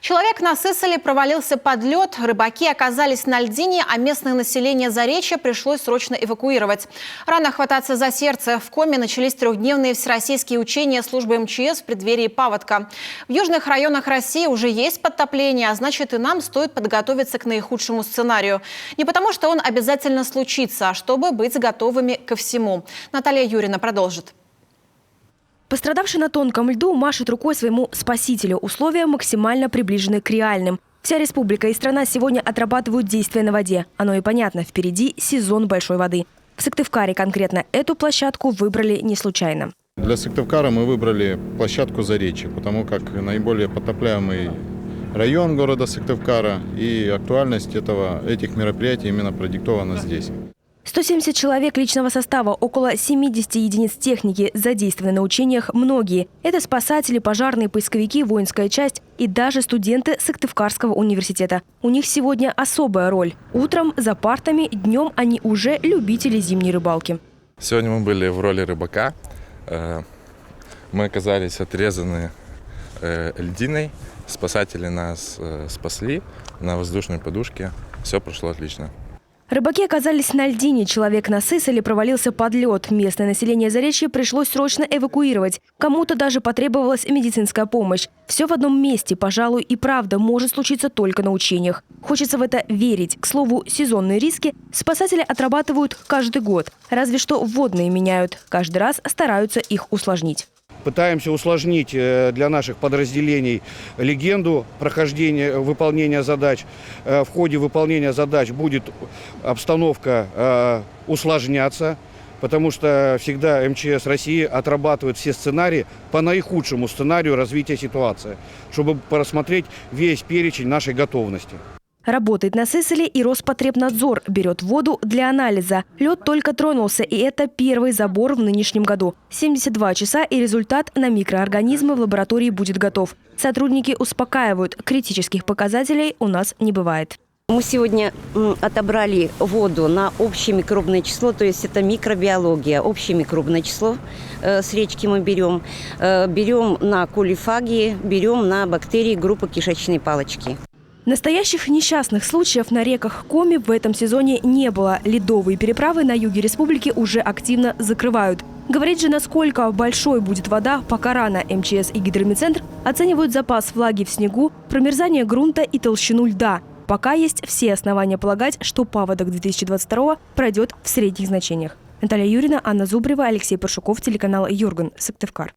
Человек на Сысоле провалился под лед, рыбаки оказались на льдине, а местное население Заречья пришлось срочно эвакуировать. Рано хвататься за сердце. В Коми начались трехдневные всероссийские учения службы МЧС в преддверии паводка. В южных районах России уже есть подтопление, а значит и нам стоит подготовиться к наихудшему сценарию. Не потому, что он обязательно случится, а чтобы быть готовыми ко всему. Наталья Юрина продолжит. Пострадавший на тонком льду машет рукой своему спасителю. Условия максимально приближены к реальным. Вся республика и страна сегодня отрабатывают действия на воде. Оно и понятно, впереди сезон большой воды. В Сыктывкаре конкретно эту площадку выбрали не случайно. Для Сыктывкара мы выбрали площадку Заречье, потому как наиболее потопляемый район города Сыктывкара, и актуальность этих мероприятий именно продиктована здесь. 170 человек личного состава, около 70 единиц техники задействованы на учениях многие. Это спасатели, пожарные, поисковики, воинская часть и даже студенты Сыктывкарского университета. У них сегодня особая роль. Утром за партами, днем они уже любители зимней рыбалки. Сегодня мы были в роли рыбака. Мы оказались отрезаны льдиной. Спасатели нас спасли на воздушной подушке. Все прошло отлично. Рыбаки оказались на льдине. Человек на Сысоле провалился под лед. Местное население Заречья пришлось срочно эвакуировать. Кому-то даже потребовалась медицинская помощь. Все в одном месте, пожалуй, и правда может случиться только на учениях. Хочется в это верить. К слову, сезонные риски спасатели отрабатывают каждый год. Разве что водные меняют. Каждый раз стараются их усложнить. Пытаемся усложнить для наших подразделений легенду прохождения, выполнения задач. В ходе выполнения задач будет обстановка усложняться, потому что всегда МЧС России отрабатывает все сценарии по наихудшему сценарию развития ситуации, чтобы просмотреть весь перечень нашей готовности. Работает на Сысоле и Роспотребнадзор. Берет воду для анализа. Лед только тронулся, и это первый забор в нынешнем году. 72 часа, и результат на микроорганизмы в лаборатории будет готов. Сотрудники успокаивают, критических показателей у нас не бывает. Мы сегодня отобрали воду на общее микробное число, то есть это микробиология. Общее микробное число с речки мы берем. Берем на колифаги, берем на бактерии группы кишечной палочки. Настоящих несчастных случаев на реках Коми в этом сезоне не было. Ледовые переправы на юге республики уже активно закрывают. Говорить же, насколько большой будет вода, пока рано. МЧС и Гидромедцентр оценивают запас влаги в снегу, промерзание грунта и толщину льда. Пока есть все основания полагать, что паводок 2022 пройдет в средних значениях. Наталья Юрина, Анна Зубрева, Алексей Паршуков, телеканал Юрган, Сыктывкар.